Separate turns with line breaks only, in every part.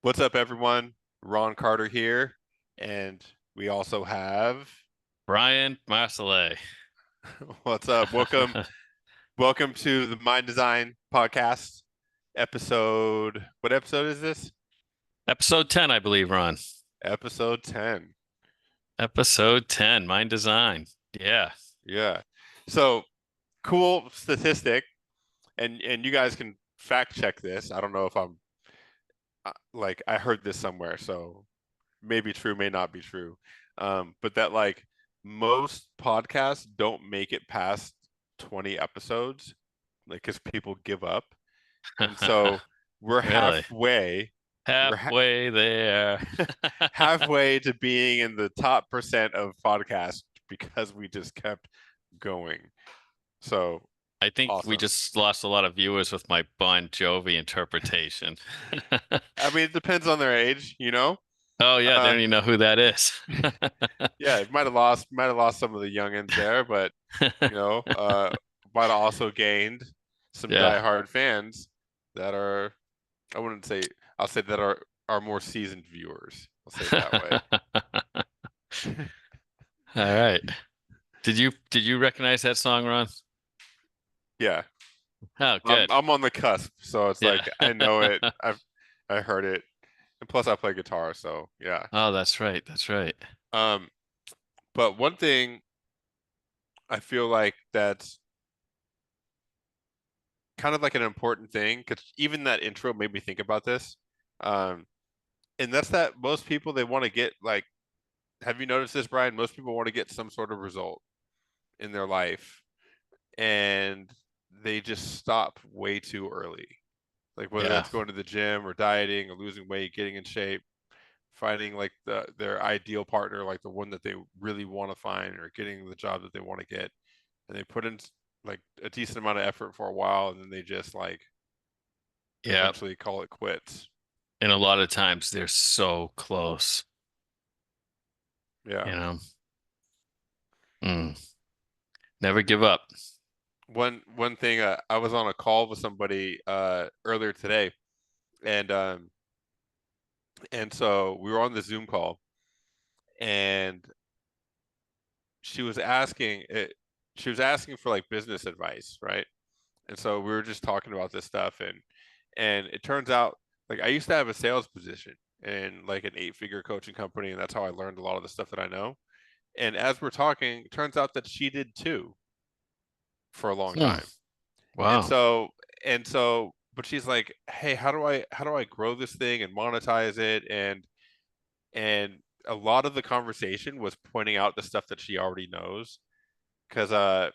What's up, everyone? Ron Carter here, and we also have
Brian Marsolais.
what's up? Welcome to the Mind Design Podcast episode. What episode is this?
Episode 10, I believe, Ron.
Episode 10.
Episode 10, Mind Design. Yeah.
Yeah. So cool statistic, and you guys can fact check this. I don't know if I'm like I heard this somewhere, so maybe true, may not be true. But that like most podcasts don't make it past 20 episodes, like because people give up. And so we're
Really?
halfway, we're ha
Halfway there.
halfway to being in the top percent of podcasts because we just kept going. So
I think we
awesome.
just lost a lot of viewers with my Bon Jovi interpretation.
I mean, it depends on their age, you know?
Oh yeah, they
Uh,
don't even know who that is.
yeah, it might have lost some of the youngins there, but you know, might have also gained some
Yeah.
diehard fans that are, I wouldn't say, I'll say that are more seasoned viewers. I'll say it that way.
All right. Did you recognize that song, Ron?
Yeah,
Oh,
I'm
good.
I'm on the cusp, so it's
Yeah.
like I know it. I heard it, and plus I play guitar, so yeah.
Oh, that's right. That's right.
Um, but one thing I feel like that's kind of like an important thing, because even that intro made me think about this. Um, and that's that most people they want to get like, have you noticed this, Brian? Most people want to get some sort of result in their life, and they just stop way too early. Like whether
Yeah.
it's going to the gym or dieting or losing weight, getting in shape, finding like their ideal partner, like the one that they really want to find, or getting the job that they want to get, and they put in like a decent amount of effort for a while, and then they just like
Yeah.
eventually call it quits.
And a lot of times they're so close,
Yeah.
you know. Mm. Never give up.
One thing, I was on a call with somebody earlier today, and so we were on the Zoom call, and she was asking it, she was asking for like business advice, right? And so we were just talking about this stuff, and it turns out like I used to have a sales position in like an 8-figure coaching company, and that's how I learned a lot of the stuff that I know. And as we're talking, it turns out that she did too for a long
Hmm.
time. And
Wow.
so but she's like, "Hey, how do I grow this thing and monetize it?" And a lot of the conversation was pointing out the stuff that she already knows, because I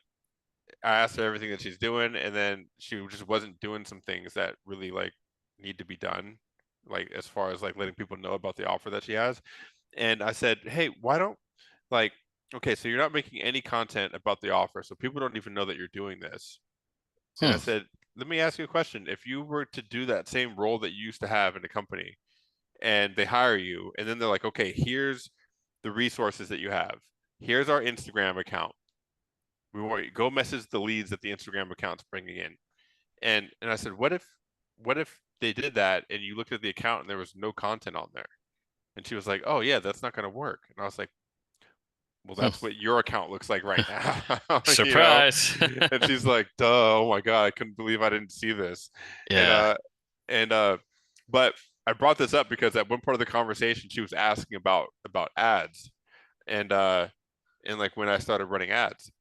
asked her everything that she's doing, and then she just wasn't doing some things that really like need to be done, like as far as like letting people know about the offer that she has. And I said, "Hey, why don't like okay, so you're not making any content about the offer, so people don't even know that you're doing this." And I
Hmm.
said, "Let me ask you a question. If you were to do that same role that you used to have in a company, and they hire you, and then they're like, okay, here's the resources that you have. Here's our Instagram account. We want you go message the leads that the Instagram account's bringing in." And I said, what if they did that and you looked at the account and there was no content on there? And she was like, "Oh yeah, that's not going to work." And I was like, "Well,
Hmm.
that's what your account looks like right now." you know?
Surprise.
And she's like, "Duh, oh my God, I couldn't believe I didn't see this." And
Yeah.
and but I brought this up because at one part of the conversation she was asking about ads, and like when I started running ads.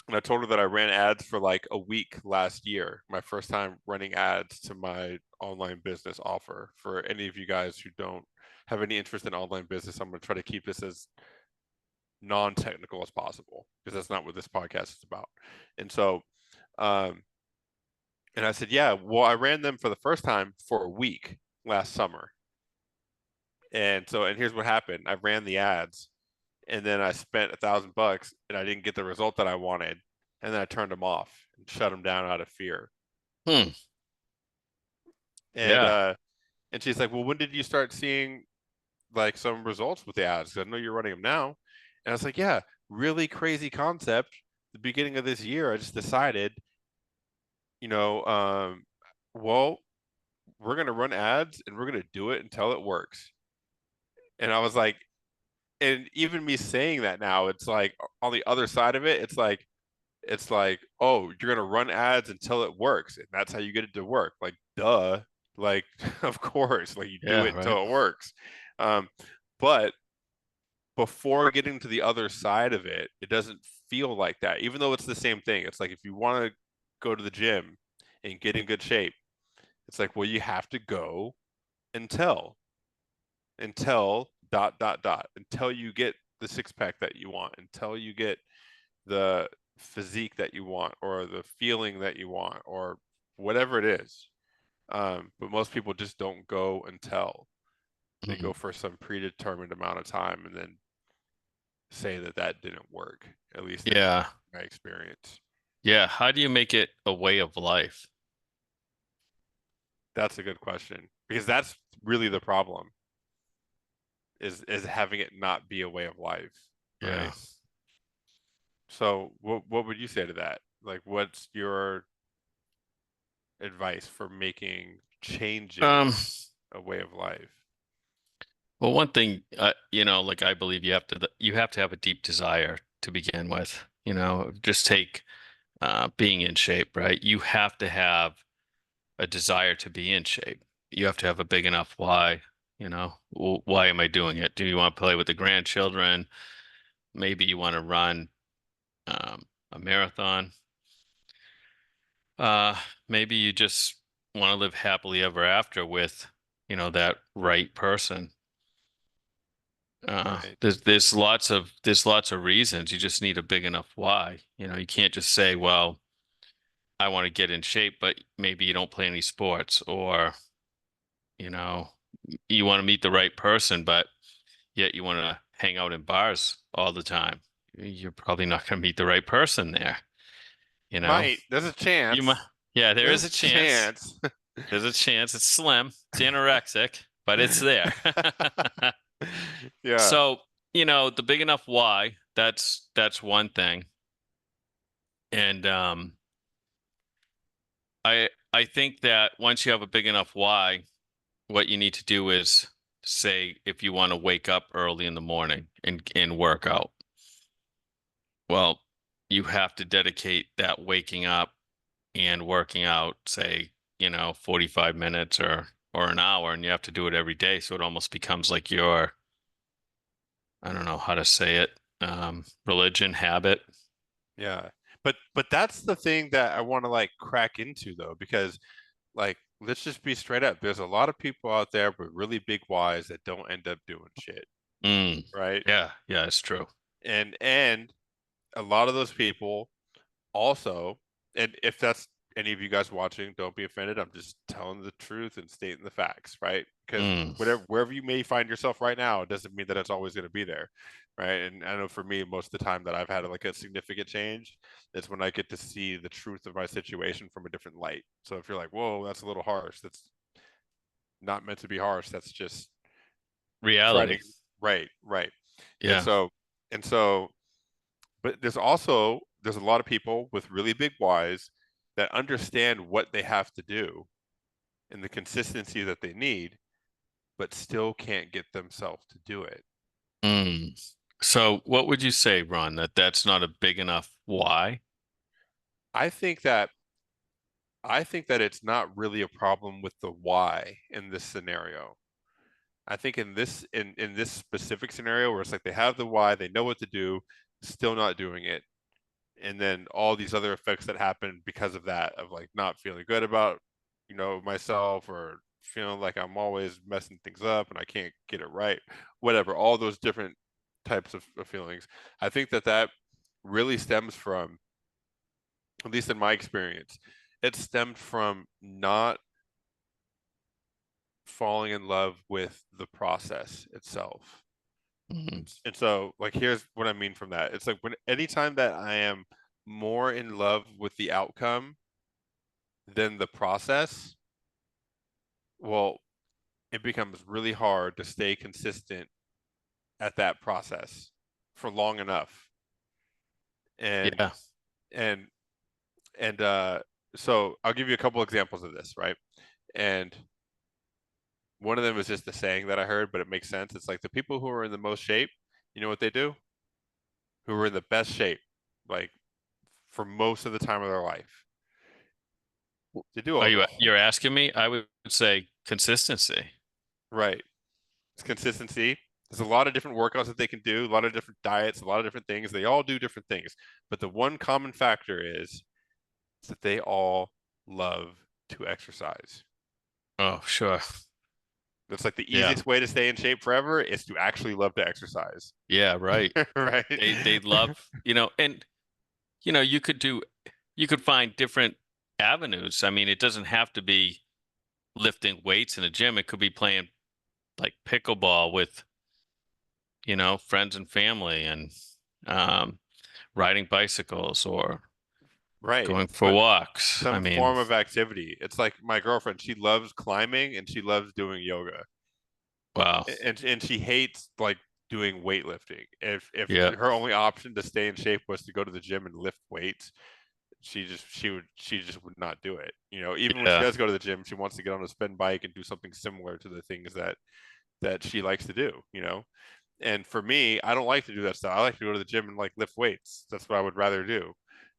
And I told her that I ran ads for like a week last year, my first time running ads to my online business offer. For any of you guys who don't have any interest in online business, I'm going to try to keep this as non-technical as possible because that's not what this podcast is about. And so, um, and I said, yeah, well, I ran them for the first time for a week last summer. And so, and here's what happened. I ran the ads, and then I spent $1,000 and I didn't get the result that I wanted. And then I turned them off and shut them down out of fear.
Hmm.
And
Yeah.
she's like, "Well, when did you start seeing like some results with the ads? 'Cause I know you're running them now." And I was like, "Yeah, really crazy concept. The beginning of this year, I just decided, you know, well, we're gonna run ads and we're gonna do it until it works. And I was like, and even me saying that now, it's like on the other side of it, it's like, oh, you're gonna run ads until it works, and that's how you get it to work. Like, duh, like of course, like you do
Yeah,
it
right.
until it works. Um, but before getting to the other side of it, it doesn't feel like that, even though it's the same thing. It's like if you want to go to the gym and get in good shape, it's like, well, you have to go until dot dot dot until you get the six pack that you want, until you get the physique that you want or the feeling that you want or whatever it is. But most people just don't go until they
Mhm.
go for some predetermined amount of time and then say that that didn't work, at least in
Yeah.
my experience.
Yeah. How do you make it a way of life?
That's a good question because that's really the problem is having it not be a way of life,
Yeah.
right? So what would you say to that? Like what's your advice for making
Um,
changes a way of life?
well, one thing, like I believe you have to have a deep desire to begin with. Just take being in shape, right? You have to have a desire to be in shape. You have to have a big enough why, why am I doing it? Do you want to play with the grandchildren? Maybe you want to run a marathon. Uh, Maybe you just want to live happily ever after with, that right person.
Right.
There's lots of reasons. You just need a big enough why. You can't just say, well, I want to get in shape, but maybe you don't play any sports, or you know, you want to meet the right person, but yet you want to hang out in bars all the time. You're probably not going to meet the right person there, you know?
Might. There's a
You might,
chance.
yeah, there is
There's
a
a
chance.
chance.
There's a chance. It's slim. It's anorexic, but it's there.
Yeah.
So, the big enough why, that's one thing. And I think that once you have a big enough why, what you need to do is say if you want to wake up early in the morning and work out. Well, you have to dedicate that waking up and working out, say, 45 minutes or an hour, and you have to do it every day. So it almost becomes like your, I don't know how to say it, religion, habit.
Yeah. But that's the thing that I want to like crack into though, because like let's just be straight up. There's a lot of people out there with really big whys that don't end up doing shit,
Mm.
right?
Yeah, yeah, it's true.
And a lot of those people also, and if that's any of you guys watching, don't be offended. I'm just telling the truth and stating the facts, right? Because
Mm.
whatever wherever you may find yourself right now, it doesn't mean that it's always going to be there, right? And I know for me, most of the time that I've had like a significant change, it's when I get to see the truth of my situation from a different light. So if you're like, whoa, that's a little harsh, that's not meant to be harsh. That's just try to
Reality.
right, right. And
Yeah.
so and so but there's a lot of people with really big whys that understand what they have to do and the consistency that they need, but still can't get themselves to do it.
Mm. So what would you say, Ron, that that's not a big enough why?
I think that I think that it's not really a problem with the why in this scenario. I think in this specific scenario where it's like they have the why, they know what to do, still not doing it, and then all these other effects that happen because of that, of like not feeling good about myself, or feeling like I'm always messing things up and I can't get it right, whatever, all those different types of feelings. I think that that really stems from, at least in my experience, it stemmed from not falling in love with the process itself.
Mm.
And so like here's what I mean from that. It's like when anytime that I am more in love with the outcome than the process, well, it becomes really hard to stay consistent at that process for long enough. And
Yeah.
and and so I'll give you a couple examples of this, right? And One of them is just a saying that I heard, but it makes sense. It's like the people who are in the most shape, you know what they do? Who are in the best shape, like for most of the time of their life. They do
Are
a
you're asking me? I would say consistency.
right. It's consistency. There's a lot of different workouts that they can do, a lot of different diets, a lot of different things. They all do different things. But the one common factor is that they all love to exercise.
Oh, sure.
That's like the
Yeah.
easiest way to stay in shape forever is to actually love to exercise.
Yeah, right.
Right?
They love, and you could find different avenues. I mean, it doesn't have to be lifting weights in a gym. It could be playing like pickleball with, friends and family and um riding bicycles or
Right.
going for
But
walks. I
some
mean,
form of activity. It's like my girlfriend, she loves climbing and she loves doing yoga.
wow.
And she hates like doing weightlifting. If
Yeah.
her only option to stay in shape was to go to the gym and lift weights, she just would not do it. Even when she
Yeah.
does go to the gym, she wants to get on a spin bike and do something similar to the things that she likes to do. And for me, I don't like to do that stuff. I like to go to the gym and like lift weights. That's what I would rather do.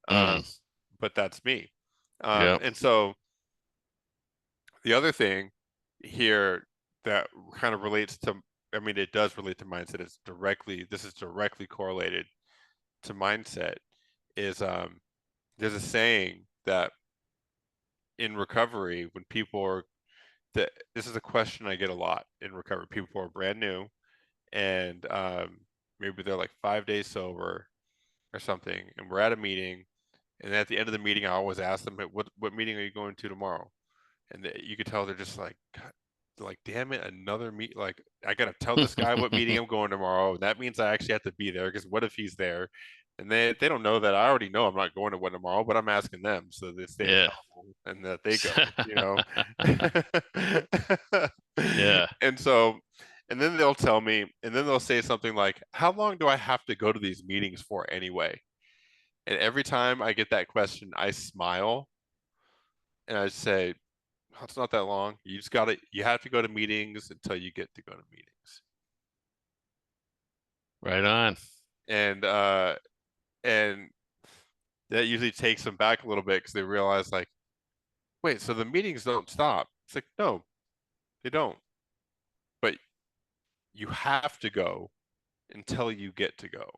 Mm,
But that's me.
yeah.
And so the other thing here that kind of relates to, I mean, it does relate to mindset. This is directly correlated to mindset. Is There's a saying that in recovery, when people are that this is a question I get a lot in recovery. People are brand new and maybe they're like 5 days sober or something, and we're at a meeting. And at the end of the meeting, I always ask them, "Hey, what meeting are you going to tomorrow?" And you could tell they're just like, God, like, damn it, another meet. Like, I gotta tell this guy what meeting I'm going tomorrow. And that means I actually have to be there because what if he's there? And they don't know that I already know I'm not going to one tomorrow, but I'm asking them so that they
Yeah.
know and that they go.
Yeah.
And so, and then they'll tell me, and then they'll say something like, "How long do I have to go to these meetings for anyway?" And every time I get that question, I smile and I say, "Oh, it's not that long. You have to go to meetings until you get to go to meetings."
Right on.
And that usually takes them back a little bit because they realize like, wait, so the meetings don't stop. It's like, no, they don't. But you have to go until you get to go.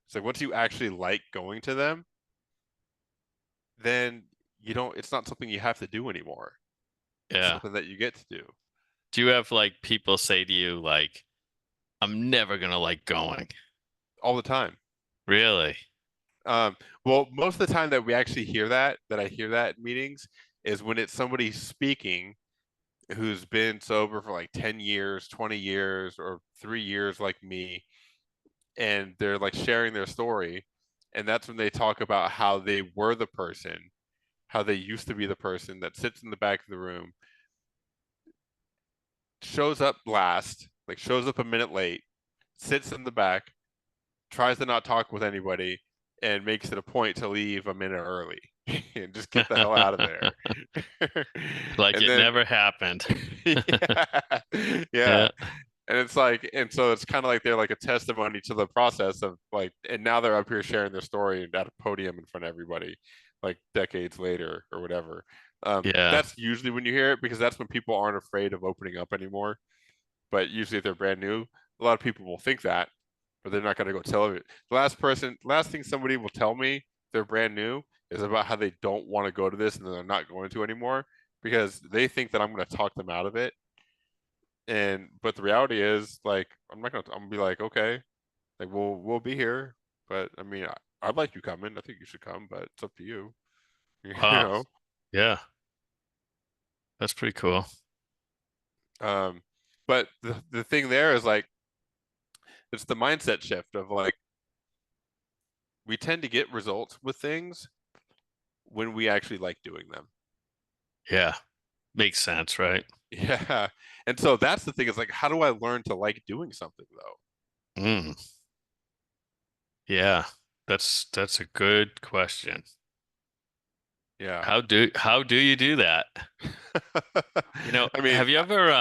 It's like once you actually like going to them, then you don't, it's not something you have to do anymore. It's
Yeah.
something that you get to do
Do you have like people say to you like, I'm never gonna like going?
all the time.
Really?
Um, well, most of the time that we actually hear that I hear that in meetings is when it's somebody speaking who's been sober for like 10 years, 20 years, or 3 years like me, and they're like sharing their story. And that's when they talk about how they were the person, how they used to be the person that sits in the back of the room, shows up last, like shows up a minute late, sits in the back, tries to not talk with anybody, and makes it a point to leave a minute early and just get the hell out of there.
Like
And
it
then,
never happened.
yeah, yeah.
Yeah.
And it's like, and so it's kind of like they're like a testimony to the process of like, and now they're up here sharing their story at a podium in front of everybody, like decades later or whatever.
Yeah.
That's usually when you hear it because that's when people aren't afraid of opening up anymore. But usually, if they're brand new, a lot of people will think that, but they're not going to go tell it. Last thing somebody will tell me if they're brand new is about how they don't want to go to this and they're not going to anymore because they think that I'm going to talk them out of it. And but the reality is, like, I'm gonna be like, okay, like we'll be here, but I mean, I'd like you coming. I think you should come, but it's up to you. You
Wow.
know.
Yeah. That's pretty cool.
Um, but the thing there is like it's the mindset shift of like we tend to get results with things when we actually like doing them.
Yeah. Makes sense, right?
Yeah. And so that's the thing is like, how do I learn to like doing something though?
Mm. Yeah. That's a good question.
Yeah.
How do you do that?
I mean,
Have you ever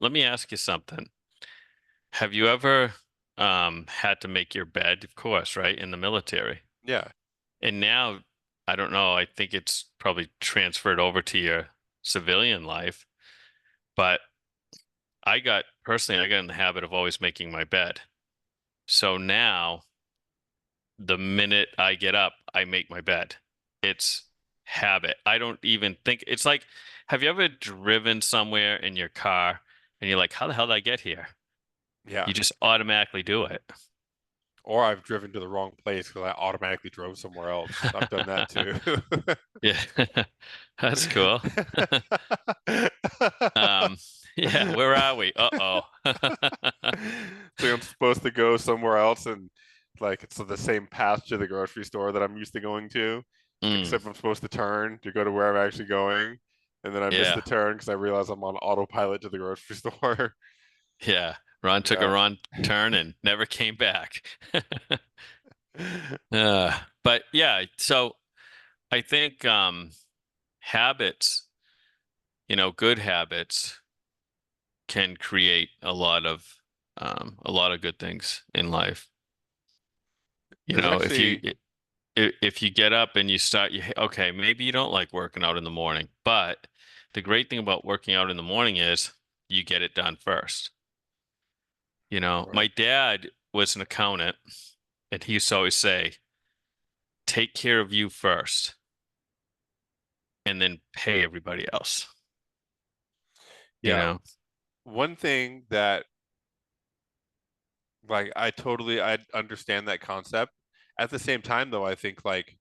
let me ask you something. Have you ever had to make your bed? Of course, right? In the military.
Yeah.
And now, I don't know, I think it's probably transferred over to your civilian life, but personally, I got in the habit of always making my bed. So now, the minute I get up, I make my bed. It's habit. I don't even think it's like, have you ever driven somewhere in your car and you're like, how the hell did I get here?
Yeah.
You just automatically do it.
Or I've driven to the wrong place because I automatically drove somewhere else. I've done that too.
Yeah. That's cool. Um, yeah, where are we? Uh-oh.
So I'm supposed to go somewhere else and like it's the same path to the grocery store that I'm used to going to,
Mm,
except I'm supposed to turn to go to where I'm actually going. And then I miss
yeah.
the turn because I realize I'm on autopilot to the grocery store.
Yeah. Ron took a
Yeah.
wrong turn and never came back. But yeah, so I think habits, good habits can create a lot of good things in life.
There's
If you
actually
if you get up and you start okay, maybe you don't like working out in the morning, but the great thing about working out in the morning is you get it done first. My
right.
dad was an accountant and he used to always say, take care of you first and then pay everybody else, you
Yeah.
know?
One thing that like I understand that concept. At the same time though, I think like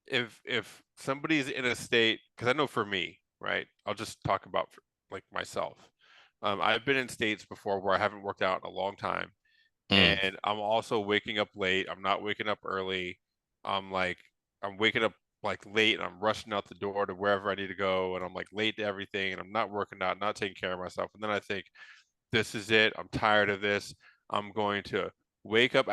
if somebody's in a state, because I know for me, right? I'll just talk about like myself. I've been in states before where I haven't worked out in a long time,
Mm,
and I'm also waking up late. I'm not waking up early. I'm like I'm waking up like late and I'm rushing out the door to wherever I need to go and I'm like late to everything and I'm not working out, not taking care of myself. And then I think this is it. I'm tired of this. I'm going to wake up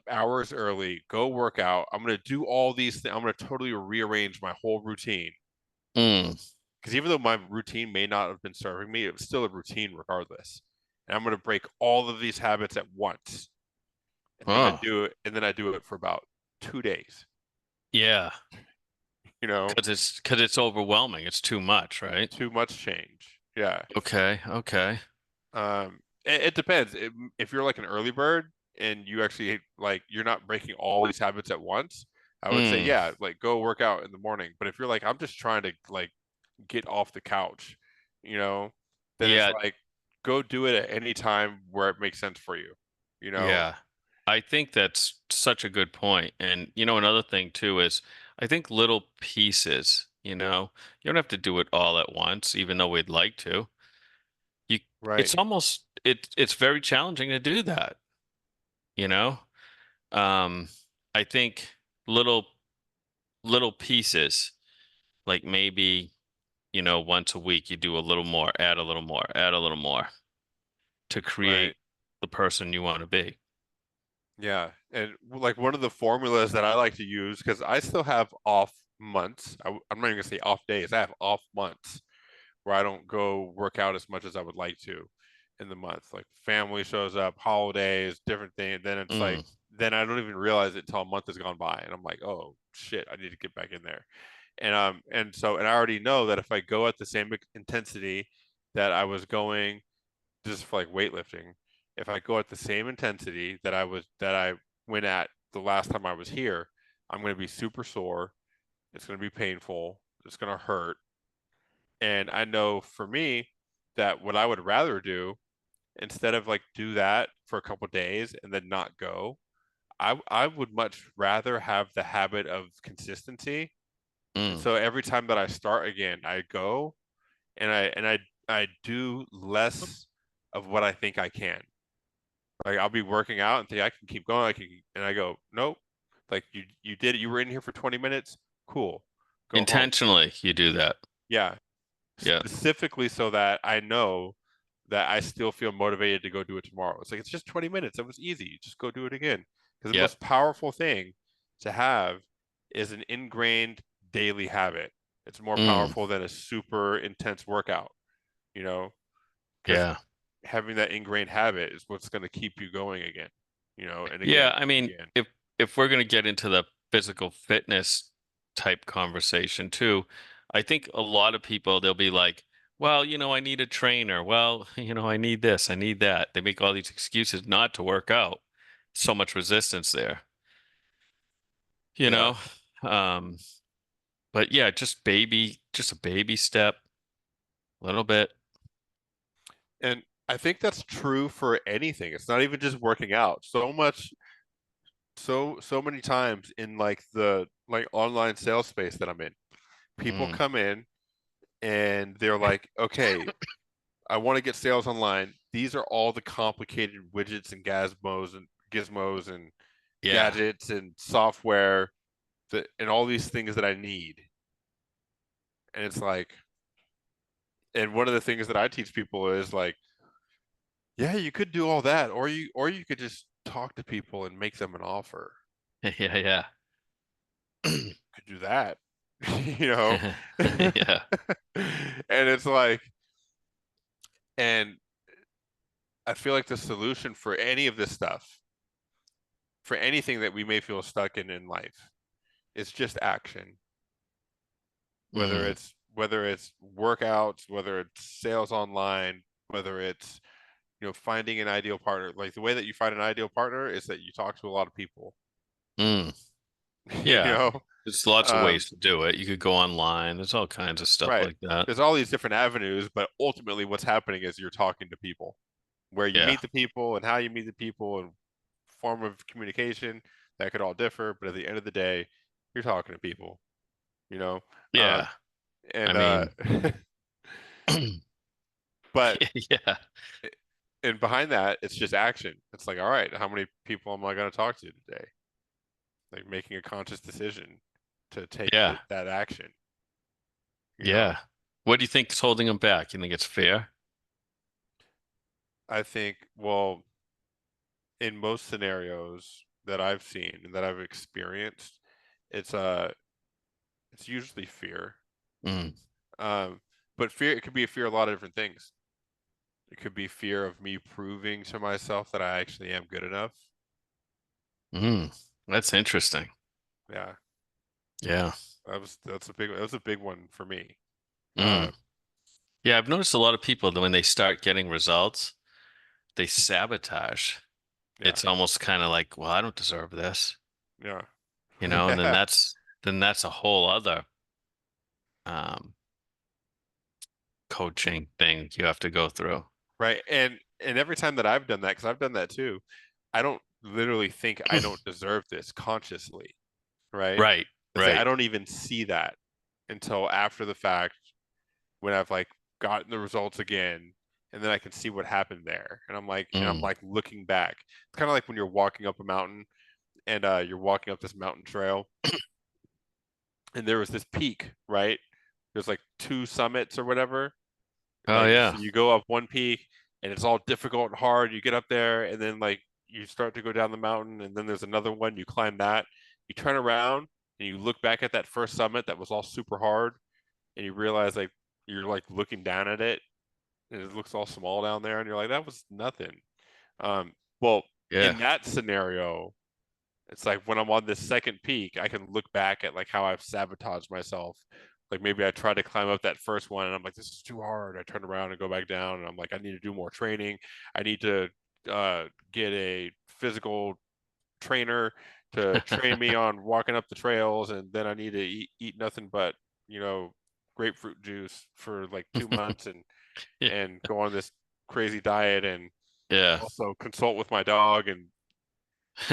hours early, go work out. I'm going to do all these things. I'm going to totally rearrange my whole routine.
mm.
Because even though my routine may not have been serving me, it was still a routine regardless. And I'm going to break all of these habits at once. And then I
Oh,
do it, and then I do it for about 2 days.
yeah.
You know,
Because it's overwhelming. It's too much, right?
too much change. Yeah.
Okay, okay.
It depends. If you're like an early bird and you actually like you're not breaking all these habits at once, I would say
Mm,
yeah, like go work out in the morning. But if you're like I'm just trying to like get off the couch, you know, then it's
yeah,
like go do it at any time where it makes sense for you, you know?
yeah. I think that's such a good point. And another thing too is I think little pieces, you don't have to do it all at once, even though we'd like to. You
Right.
it's almost it's very challenging to do that, you know? Um, I think little little pieces, like maybe, once a week you do a little more, add a little more, add a little more to
Right.
create the person you want to be.
Yeah. And like one of the formulas that I like to use because I still have off months. I'm not even gonna say off days. I have off months where I don't go work out as much as I would like to in the month. Like family shows up, holidays, different things. Then it's like,
Mm,
then I don't even realize it until a month has gone by, and I'm like, oh shit, I need to get back in there. And I already know that if I go at the same intensity that I was going just for like weightlifting, if I go at the same intensity that I went at the last time I was here, I'm going to be super sore. It's going to be painful. It's going to hurt and I know for me that what I would rather do instead of like do that for a couple days and then not go, I would much rather have the habit of consistency. And
mm.
so every time that I start again, I go and I do less of what I think I can. Like I'll be working out and think I can keep going. And I go, nope. Like you did it. You were in here for 20 minutes. Cool. Go home.
Intentionally, you do that.
Yeah.
Yeah,
Specifically so that I know that I still feel motivated to go do it tomorrow. It's like it's just 20 minutes. It was easy. Just go do it again. Because the
yep,
most powerful thing to have is an ingrained daily habit. It's more
Mm,
powerful than a super intense workout, you know, because
yeah.
having that ingrained habit is what's going to keep you going again, and
Yeah,
again
I
and
mean,
again.
if we're going to get into the physical fitness type conversation too, I think a lot of people they'll be like, well, I need a trainer. Well, I need this, I need that. They make all these excuses not to work out. So much resistance there, you
Yeah.
know? Um, but yeah, just a baby step, a little bit.
And I think that's true for anything. It's not even just working out. So many times in like the like online sales space that I'm in, people
Mm,
come in and they're like, okay, I want to get sales online. These are all the complicated widgets and gizmos and
yeah.
gadgets and software and all these things that I need. And it's like, and one of the things that I teach people is like, yeah, you could do all that, or you could just talk to people and make them an offer.
Yeah,
Could do that, you know.
yeah.
And
Yeah.
it's like, and I feel like the solution for any of this stuff, for anything that we may feel stuck in life, is just action.
Mm,
Whether it's workouts, whether it's sales online, whether it's finding an ideal partner. Like the way that you find an ideal partner is that you talk to a lot of people.
mm.
you
Yeah.
know,
There's lots of
um,
ways to do it. You could go online. There's all kinds of stuff
right.
like that.
There's all these different avenues, but ultimately, what's happening is you're talking to people. Where you
Yeah.
meet the people and how you meet the people and form of communication that could all differ, but at the end of the day, you're talking to people. You know, um,
Yeah. I
and
mean,
but
yeah.
and behind that, it's just action. It's like, all right, how many people am I going to talk to today? Like making a conscious decision to take
Yeah.
that action. You know,
Yeah. What do you think is holding them back? You think it's fear?
I think, well, in most scenarios that I've seen and that I've experienced, it's it's usually fear.
Mm.
Um, but fear, it could be a fear of a lot of different things. It could be fear of me proving to myself that I actually am good enough.
Mm. That's interesting.
Yeah,
Yeah.
that's a big one for me.
Mm.
Uh,
Yeah, I've noticed a lot of people that when they start getting results, they sabotage.
yeah,
It's almost kind of like, well, I don't deserve this,
yeah,
and then
yeah,
that's a whole other um coaching thing you have to go through.
right. And every time that I've done that, because I've done that too, I don't literally think I don't deserve this consciously, right?
Right,
It's like I
right.
don't even see that until after the fact when I've like gotten the results again, and then I can see what happened there, and I'm
Mm.
like looking back. It's kind of like when you're walking up a mountain and you're walking up this mountain trail, and there was this peak, right? There's like two summits or whatever.
Oh
Like
yeah.
so you go up one peak and it's all difficult and hard. You get up there and then like you start to go down the mountain and then there's another one. You climb that. You turn around and you look back at that first summit that was all super hard and you realize like you're like looking down at it and it looks all small down there and you're like that was nothing. Well,
Yeah.
in that scenario, it's like when I'm on this second peak, I can look back at like how I've sabotaged myself. Like maybe I tried to climb up that first one and I'm like, this is too hard. I turn around and go back down and I'm like, I need to do more training. I need to get a physical trainer to train me on walking up the trails, and then I need to eat nothing but you know grapefruit juice for like 2 months
Yeah.
and go on this crazy diet and
Yeah.
also consult with my dog and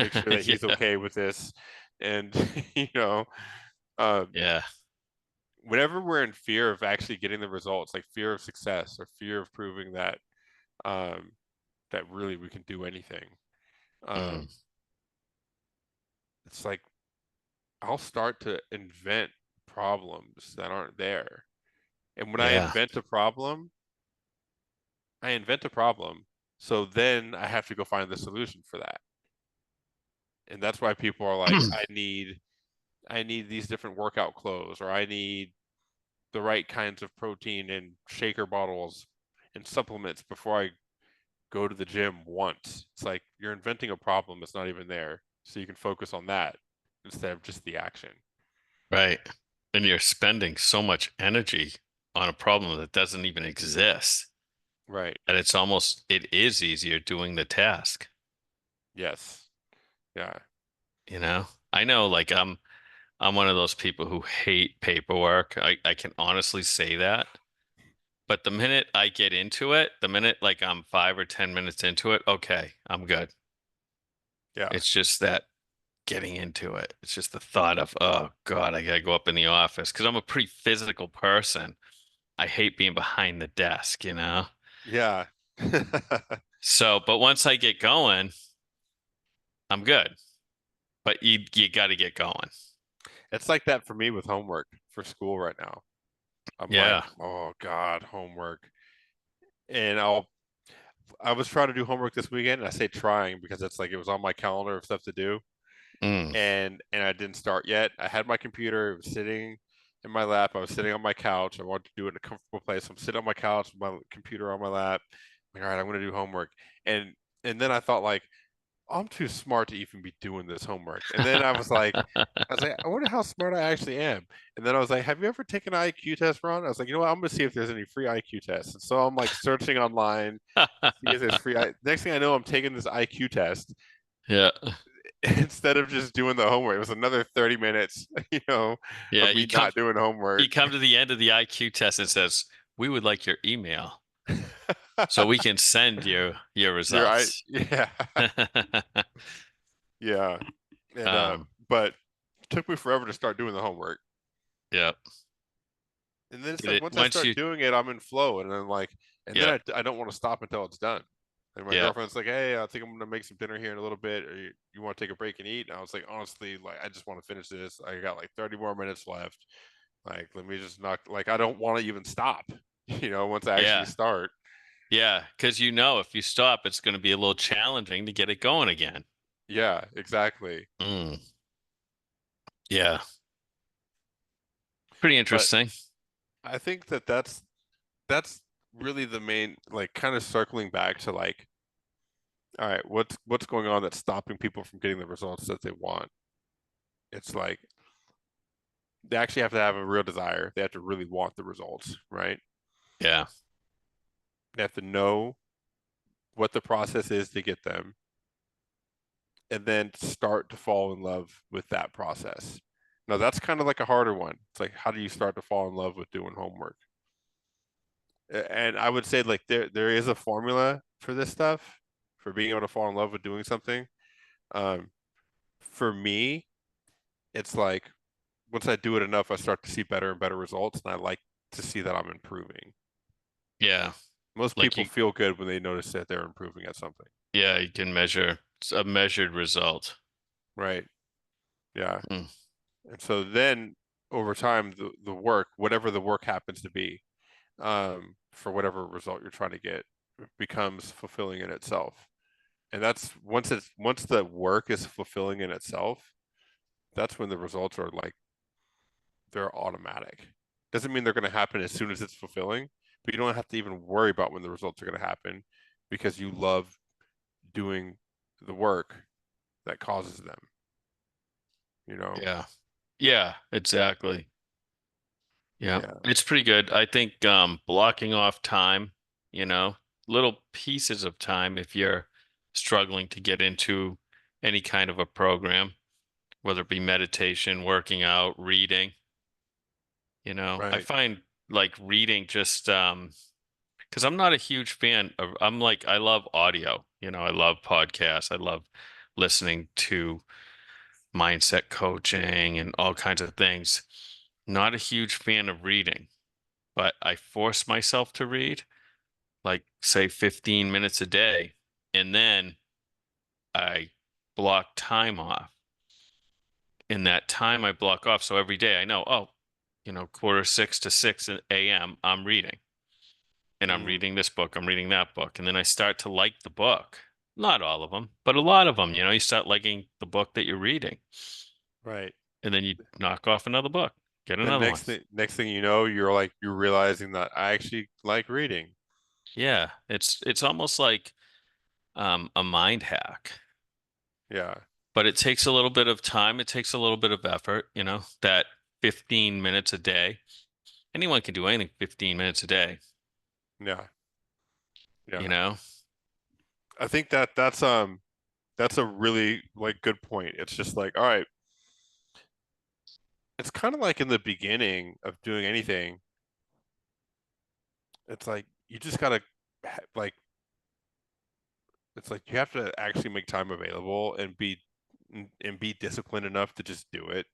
make sure that he's
Yeah.
okay with this. And you know, um,
Yeah.
whenever we're in fear of actually getting the results, like fear of success or fear of proving that um, that really we can do anything,
Mm.
um, it's like I'll start to invent problems that aren't there. And when
Yeah.
I invent a problem. So then I have to go find the solution for that. And that's why people are like, I need these different workout clothes, or I need the right kinds of protein and shaker bottles and supplements before I go to the gym once. It's like you're inventing a problem that's not even there. So you can focus on that instead of just the action.
Right. And you're spending so much energy on a problem that doesn't even exist.
Right.
And it is easier doing the task,
Yes. Yeah.
you know? I know like I'm one of those people who hate paperwork. I can honestly say that. But the minute I get into it, the minute like I'm 5 or 10 minutes into it, okay, I'm good.
Yeah.
It's just that getting into it. It's just the thought of, oh God, I gotta go up in the office because I'm a pretty physical person. I hate being behind the desk, you know?
Yeah.
So, but once I get going, I'm good. But you got to get going.
It's like that for me with homework for school right now. I'm like,
Yeah.
oh God, homework. And I was trying to do homework this weekend, and I say trying because it's like it was on my calendar of stuff to do,
Mm.
and I didn't start yet. I had my computer, it was sitting in my lap. I was sitting on my couch. I wanted to do it in a comfortable place. I'm sitting on my couch with my computer on my lap. I'm like, all right, I'm gonna do homework. And and then I thought like, I'm too smart to even be doing this homework. And then I was like, I wonder how smart I actually am. And then I was like, have you ever taken an IQ test, Ron? I was like, you know what? I'm gonna see if there's any free IQ tests. And so I'm like searching online to see if there's free. Next thing I know, I'm taking this IQ test
Yeah.
instead of just doing the homework. It was another 30 minutes,
Yeah.
of me not doing
You
homework.
come to the end of the IQ test and it says, we would like your email so we can send you your results.
Yeah, yeah. And
Um,
but it took me forever to start doing the homework.
yeah.
And then it's
Did
like
it
once I
once
start
you,
doing it, I'm in flow, and I'm like, and then
yeah,
I don't want to stop until it's done. And my
yeah,
girlfriend's like, "Hey, I think I'm gonna make some dinner here in a little bit. Or you want to take a break and eat?" And I was like, honestly, like I just want to finish this. I got like 30 more minutes left. Like, let me just knock. Like, I don't want to even stop. Once I actually
yeah,
start.
yeah. Because if you stop, it's going to be a little challenging to get it going again.
Yeah, exactly.
Mm, yeah. Pretty
But
interesting.
I think that's really the main, like, kind of circling back to like, all right, what's going on that's stopping people from getting the results that they want? It's like they actually have to have a real desire. They have to really want the results, right?
Yeah.
They have to know what the process is to get them and then start to fall in love with that process. Now, that's kind of like a harder one. It's like, how do you start to fall in love with doing homework? And I would say like there is a formula for this stuff, for being able to fall in love with doing something. Um, for me, it's like once I do it enough, I start to see better and better results, and I like to see that I'm improving.
Yeah.
Most
Like
people feel good when they notice that they're improving at something.
you can measure it's a measured result.
Right. Yeah.
Mm,
And so then over time, the work, whatever the work happens to be, for whatever result you're trying to get, becomes fulfilling in itself. And that's once the work is fulfilling in itself, that's when the results are like they're automatic. Doesn't mean they're going to happen as soon as it's fulfilling, but you don't have to even worry about when the results are going to happen because you love doing the work that causes them, you know?
yeah. Yeah, exactly. Yeah.
Yeah.
It's pretty good. I think blocking off time, you know, little pieces of time if you're struggling to get into any kind of a program, whether it be meditation, working out, reading, I
Right.
find like reading just because I'm not a huge fan of I'm like I love audio, I love podcasts. I love listening to mindset coaching and all kinds of things. Not a huge fan of reading, but I force myself to read, like, say, 15 minutes a day. And then I block time off. In that time I block off, so every day I know, oh, quarter six to 6 a.m., I'm reading. And I'm
Mm,
reading this book, I'm reading that book. And then I start to like the book. Not all of them, but a lot of them, you start liking the book that you're reading.
right.
And then you knock off another book. Get
Then
another one.
next thing you know, you're realizing that I actually like reading.
Yeah, it's almost like a mind hack,
Yeah.
but it takes a little bit of time. It takes a little bit of effort, that 15 minutes a day. Anyone can do anything 15 minutes a day,
Yeah.
you
Yeah.
know?
I think that's a really like good point. It's just like, all right, it's kind of like in the beginning of doing anything, it's like you just gotta like it's like you have to actually make time available and be disciplined enough to just do it,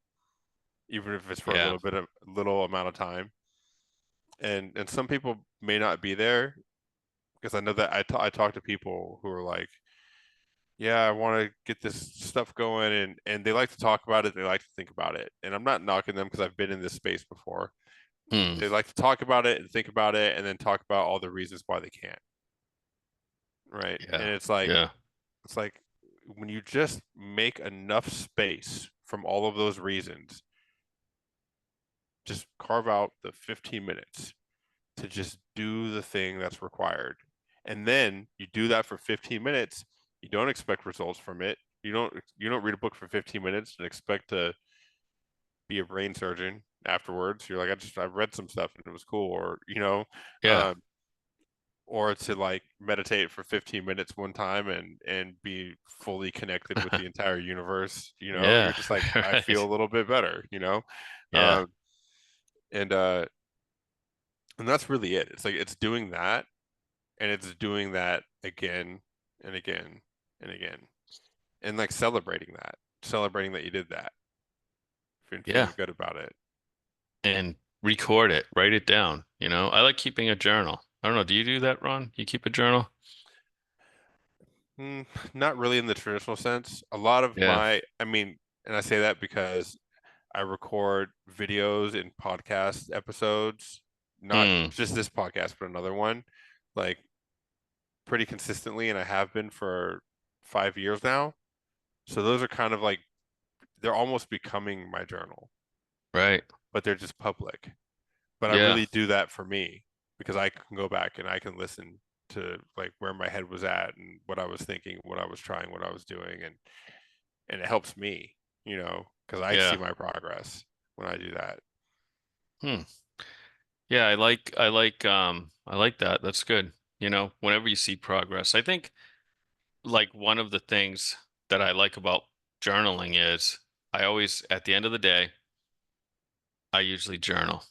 even if it's for a
Yeah.
little amount of time. And some people may not be there because I know that I talk to people who are like, yeah, I want to get this stuff going, and they like to talk about it, they like to think about it, and I'm not knocking them because I've been in this space before.
Hmm.
They like to talk about it and think about it, and then talk about all the reasons why they can't, right?
Yeah.
And
Yeah.
it's like when you just make enough space from all of those reasons, just carve out the 15 minutes to just do the thing that's required. And then you do that for 15 minutes. You don't expect results from it. You don't read a book for 15 minutes and expect to be a brain surgeon afterwards. You're like, I've read some stuff and it was cool, or
Yeah.
um, or to like meditate for 15 minutes one time and be fully connected with the entire universe. You're
Yeah.
just like, I feel
Right.
a little bit better.
Yeah.
Um, and that's really it. It's like it's doing that, and it's doing that again and again and again, and like celebrating that you did that, and
Yeah.
feeling good about it.
And record it, write it down. I like keeping a journal. I don't know. Do you do that, Ron? You keep a journal?
Mm, not really in the traditional sense. A lot of
Yeah.
I mean, and I say that because I record videos and podcast episodes, not
Hmm.
just this podcast, but another one, like pretty consistently, and I have been for 5 years now. So those are kind of like they're almost becoming my journal,
Right.
but they're just public. But I
Yeah.
really do that for me because I can go back and I can listen to like where my head was at and what I was thinking, what I was trying, what I was doing, and it helps me, because I see
Yeah.
my progress when I do that.
Hmm. Yeah, I like that. That's good. Whenever you see progress. I think like one of the things that I like about journaling is I always at the end of the day, I usually journal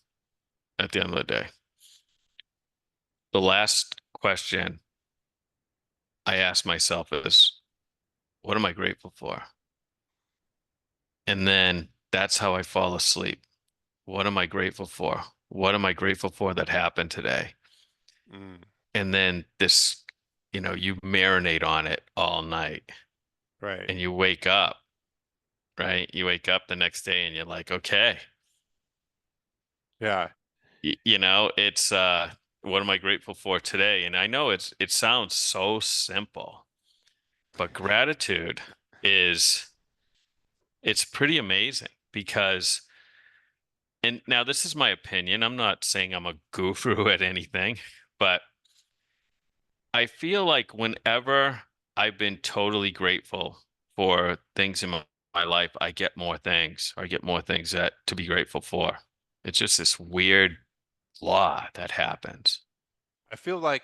at the end of the day. The last question I ask myself is, what am I grateful for? And then that's how I fall asleep. What am I grateful for? What am I grateful for that happened today?
Mm,
And then you marinate on it all night
right.
and you wake up, right? You wake up the next day and you're like, okay,
Yeah.
it's what am I grateful for today? And I know it sounds so simple, but gratitude is it's pretty amazing because and now this is my opinion. I'm not saying I'm a guru at anything, but I feel like whenever I've been totally grateful for things in my life, I get more things, or I get more things that to be grateful for. It's just this weird law that happens.
I feel like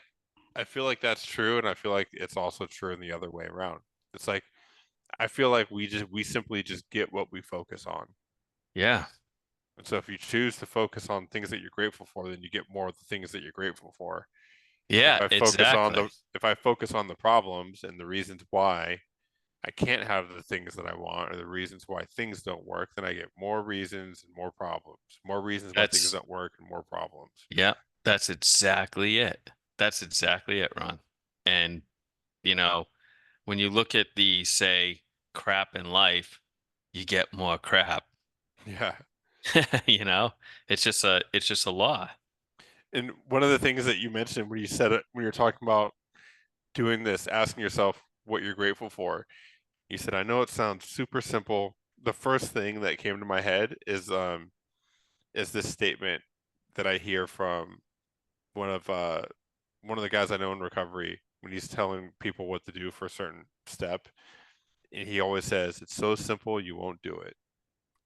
I feel like that's true, and I feel like it's also true in the other way around. It's like I feel like we simply just get what we focus on.
Yeah.
And so if you choose to focus on things that you're grateful for, then you get more of the things that you're grateful for.
Yeah, exactly.
If I focus on the problems and the reasons why I can't have the things that I want or the reasons why things don't work, then I get more reasons and more problems. More reasons why things
That's
don't work and more problems.
yeah, that's exactly it. That's exactly it, Ron. And you know, when you look at the say crap in life, you get more crap.
Yeah.
You know, it's just a law.
And one of the things that you mentioned when you said it, when you're talking about doing this, asking yourself what you're grateful for, you said, I know it sounds super simple. The first thing that came to my head is is this statement that I hear from one of uh one of the guys I know in recovery when he's telling people what to do for a certain step, and he always says it's so simple you won't do it,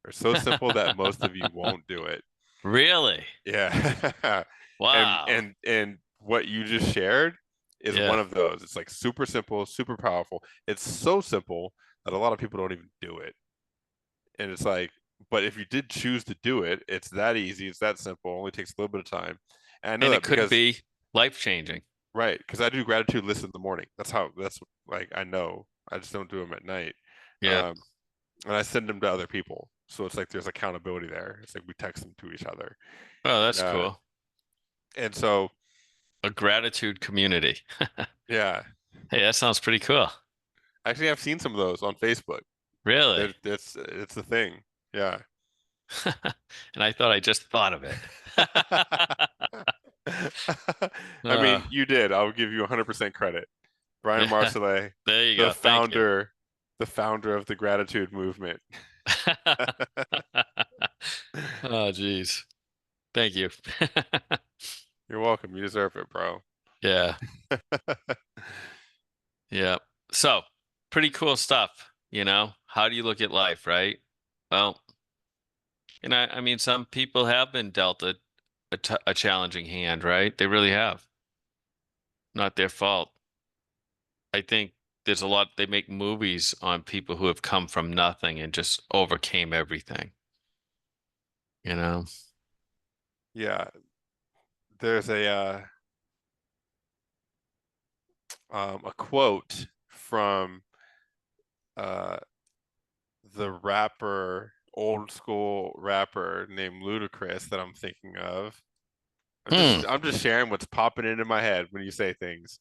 or so simple that most of you won't do it.
Really?
Yeah. and
Wow.
and and what you just shared is one
Yeah.
of those. It's like super simple, super powerful. It's so simple that a lot of people don't even do it. And it's like, but if you did choose to do it, it's that easy, it's that simple, only takes a little bit of time. And I know
And it
that
could
because
be life-changing.
right, because I do gratitude lists in the morning. That's like I know. I just don't do them at night.
Yeah.
Um, and I send them to other people. So it's like there's accountability there. It's like we text them to each other.
Oh,
And
that's cool.
and so
A gratitude community.
yeah.
Hey, that sounds pretty cool.
Actually I've seen some of those on Facebook.
Really?
It's the thing. Yeah.
And I thought I just thought of it.
I
Uh,
mean, you did. I'll give you 100% credit. Brian
yeah,
Marsolais,
there you
the
go. Thank you.
founder, the founder of the gratitude movement.
Oh, geez. Thank you.
You're welcome. You deserve it, bro.
Yeah, yeah. So, pretty cool stuff, you know? How do you look at life, right? Well, I mean, some people have been dealt a challenging hand, right? They really have. Not their fault. I think there's a lot, they make movies on people who have come from nothing and just overcame everything, you know?
Yeah, there's a quote from uh the rapper, old school rapper named Ludacris that I'm thinking of.
Hmm.
I'm just sharing what's popping into my head when you say things.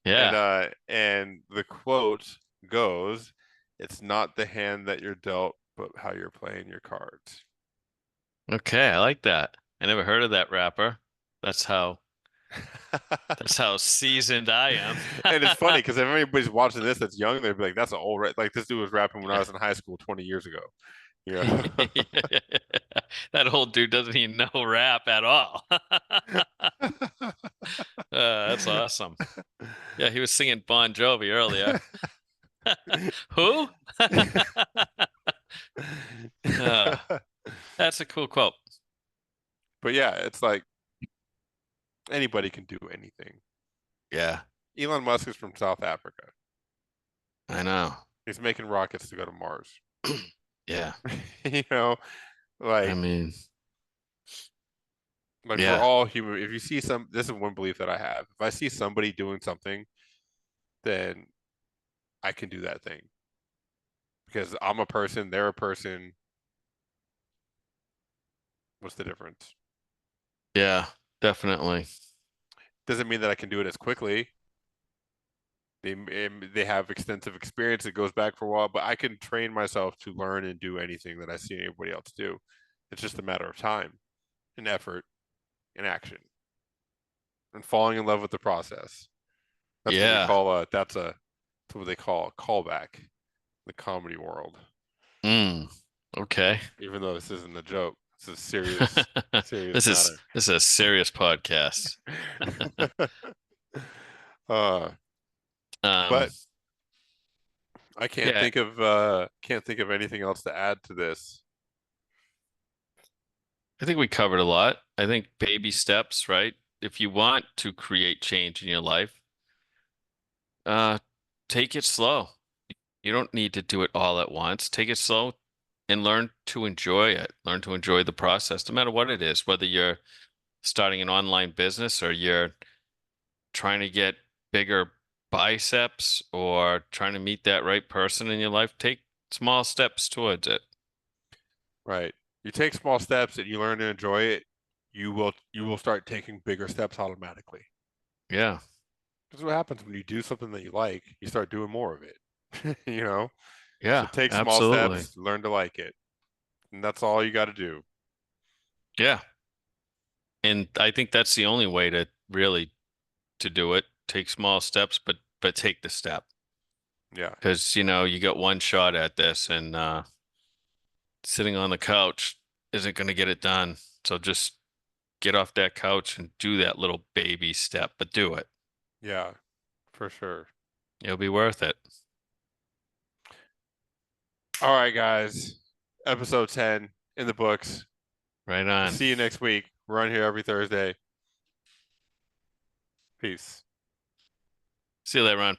Yeah.
And the quote goes, "It's not the hand that you're dealt, but how you're playing your cards."
Okay, I like that. I never heard of that rapper. That's how that's how seasoned I am.
And it's funny because if anybody's watching this that's young, they'd be like, "That's an old like this dude was rapping when I
Yeah.
was in high school 20 years ago." You know?
That old dude doesn't even know rap at all. That's awesome. Yeah, he was singing Bon Jovi earlier. Who? Uh, that's a cool quote.
But yeah, it's like anybody can do anything.
Yeah,
Elon Musk is from South Africa.
I know.
He's making rockets to go to Mars.
Yeah,
You know,
I
like
mean,
we're
yeah,
all human. If you see this is one belief that I have. If I see somebody doing something, then I can do that thing because I'm a person, they're a person. What's the difference?
yeah, definitely.
Doesn't mean that I can do it as quickly. They have extensive experience. It goes back for a while, but I can train myself to learn and do anything that I see anybody else do. It's just a matter of time and effort and action and falling in love with the process. That's what we
Yeah.
call that's what they call a callback in the comedy world.
Mm. Okay.
Even though this isn't a joke, it's a serious matter.
This is a serious podcast.
uh,
Um,
but I
yeah,
can't think of anything else to add to this.
I think we covered a lot. I think baby steps, right? If you want to create change in your life, uh, take it slow. You don't need to do it all at once. Take it slow and learn to enjoy it. Learn to enjoy the process, no matter what it is, whether you're starting an online business or you're trying to get bigger biceps or trying to meet that right person in your life. Take small steps towards it.
Right. You take small steps and you learn to enjoy it, you will start taking bigger steps automatically.
Yeah.
Because what happens when you do something that you like, you start doing more of it. You know? So
Yeah,
take small
absolutely.
steps, learn to like it. And that's all you got to do.
Yeah. And I think that's the only way to really to do it. Take small steps, but take the step.
Yeah.
Because, you got one shot at this and sitting on the couch isn't going to get it done. So just get off that couch and do that little baby step, but do it.
Yeah, for sure.
It'll be worth it.
All right, guys. Episode 10 in the books.
Right
We'll
on.
see you next week. We're on here every Thursday. Peace.
See you later, Ron.